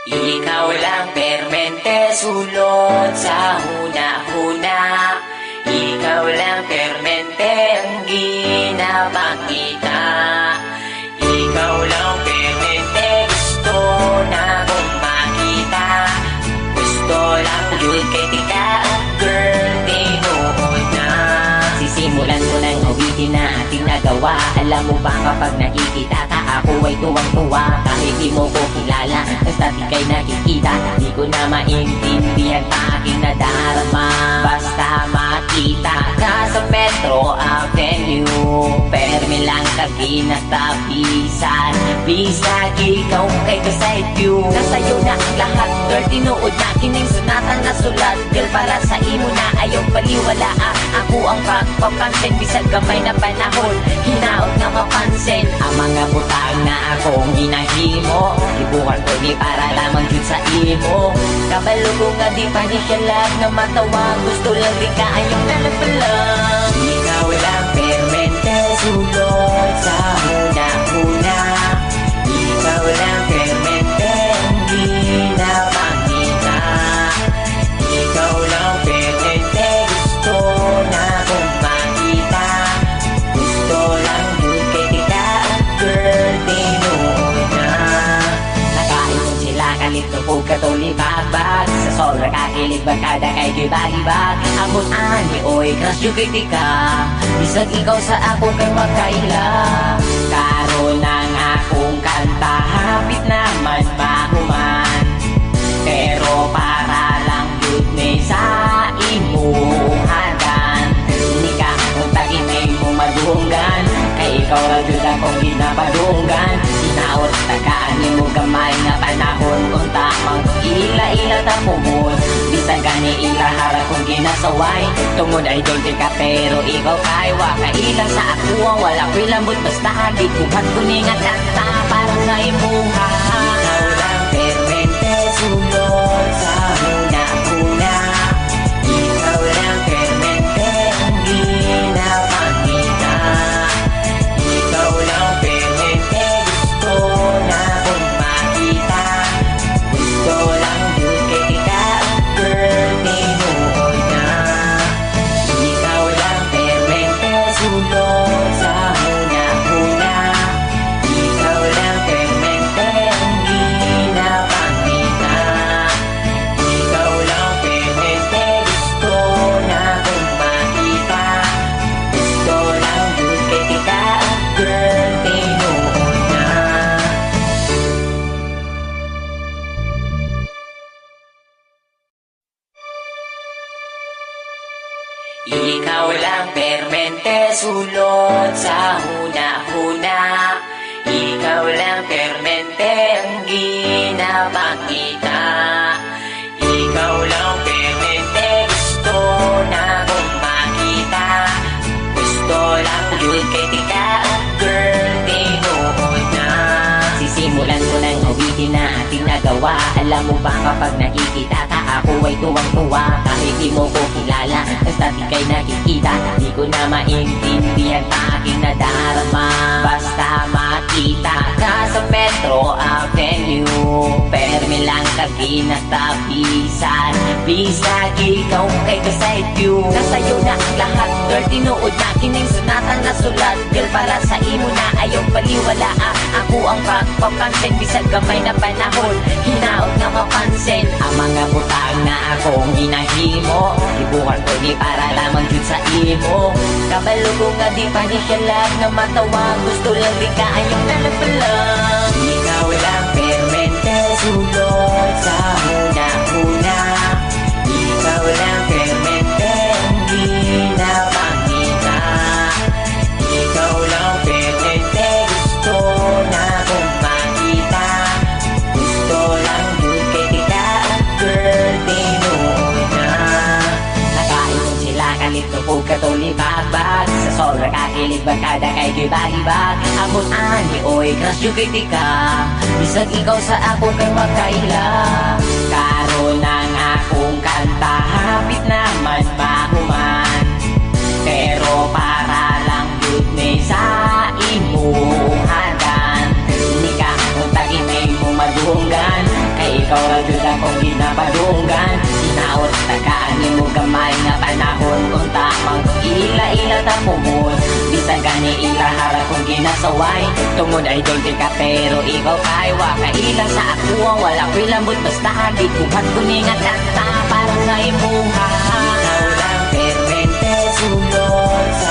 Ikaw lang permente sulot sa huna-huna. Ikaw lang permente ang ginapakita. Ikaw lang permente gusto na kong makita. Gusto lang yun kay tika, girl, tinuod na. Sisimulan ko ng awitin na ating nagawa. Alam mo ba kapag nakikita ka, ako ay tuwang-tuwa. Kahit di mo ko kilala, basta di kay nakikita. Di ko na maintindihan pa aking nadarama. Basta makita ka sa Metro Avenue, permi lang kabinatapisan. Bisag ikaw kay beside you. Nasa'yo na ang lahat, girl, tinuod na kining sunatan na sulat. Girl, para sa imo na ayaw paliwala. Ako ang pagpapansin, bisag gamay na panahon, hinaot nga mapansin ang mga butang na akong ginahimo. Ibukan ko di para lamang yun sa imo. Kabalo ko nga di pa di siya lag na matawa. Gusto lang di ka ayong nalapalang. Ikaw lang permente sulot sa huna-huna. Ikaw lang permente ang ginapakita. Ikaw lang permente gusto na kong makita. Gusto lang yun kay tika, girl, tinuod na. Nakaipon sila kalito po katulibabag. Sa sobra kakilig bagkada kay gibalibag. Amon ani oy crush yung kay tika. Bisag ikaw sa ako kay makaila. Karon ang akong kanta, hapit naman mahuman. Pero para lang yun ni sa imuhagan. Hindi ka kung taginay mo madunggan. Kay ikaw lang yun akong ginapadunggan. Sinaot tagaan mo gamay na panahon. Kung tamang ila-ila tapumon. Bisag gani ilahara kong ginasaway. Tungod ay dolce ka pero ikaw kay wakailang sa ako. Wala ko'y lambot basta di kuhat kuningat at parang na imuha. Ikaw lang permente sulot sa huna-huna. Ikaw lang permente ang ginapakita. Ikaw lang permente gusto na kong makita. Gusto lang yun kay tika, girl, tinuod na. Ikaw lang permente sulot sa huna-huna. Ikaw lang permente ang ginapakita. Ikaw lang permente gusto na kong makita. Gusto lang yun kay tika, girl, tinuod na. Ikaw lang permente sulot sa huna-huna. Ikaw lang permente ang ginapakita. Ikaw lang permente gusto na kong makita. Gusto lang yun kay tika, girl, tinuod na. Sisimulan ko ng awitin na ating nagawa. Alam mo ba kapag nakikita ka, ako ay tuwang-tuwa. Kahit di mo ko kilala, basta di kay nakikita. Di ko na maintindihan pa aking nadarama. Basta makita ka sa Metro Avenue, permi lang kabinatapisan. Bisag ikaw kay beside you. Nasa'yo na ang lahat, girl, tinuod na kining sunatan na sulat. Girl, para sa imo na ayaw paliwala. Ako ang pagpapansin, bisag gamay na panahon, hinaot nga mapansin ang mga butang na akong ginahimo. Ibukan ko di para lamang yun sa imo. Kabalo ko nga di pa di siya lag na matawa. Gusto lang di ka ayong nalapalang. Ikaw lang permente sulot sa huna-huna. Ikaw lang permente ang ginapakita. Ikaw lang permente gusto na kong makita. Gusto lang yun kay tika, girl, tinuod na. Nakaipon sila kalito po katulibabag. Sa sobra kakilig bagkada kay gibalibag. Amon ani oy crush yung kay tika. Bisag ikaw sa ako kay makaila. Karon ang akong kanta, hapit naman mahuman. Pero para lang yun ni sa imuhagan. Hindi ka kung taginay mo madunggan. Kay ikaw pumon. Di sa gani ilaharap kung ginasaway. Tungod idol di ka pero ikaw kay wakailang sa ako. Wala ko'y lambot basta di kuhat ko ni nga kanta para sa imuha. Ikaw lang permente sunod sa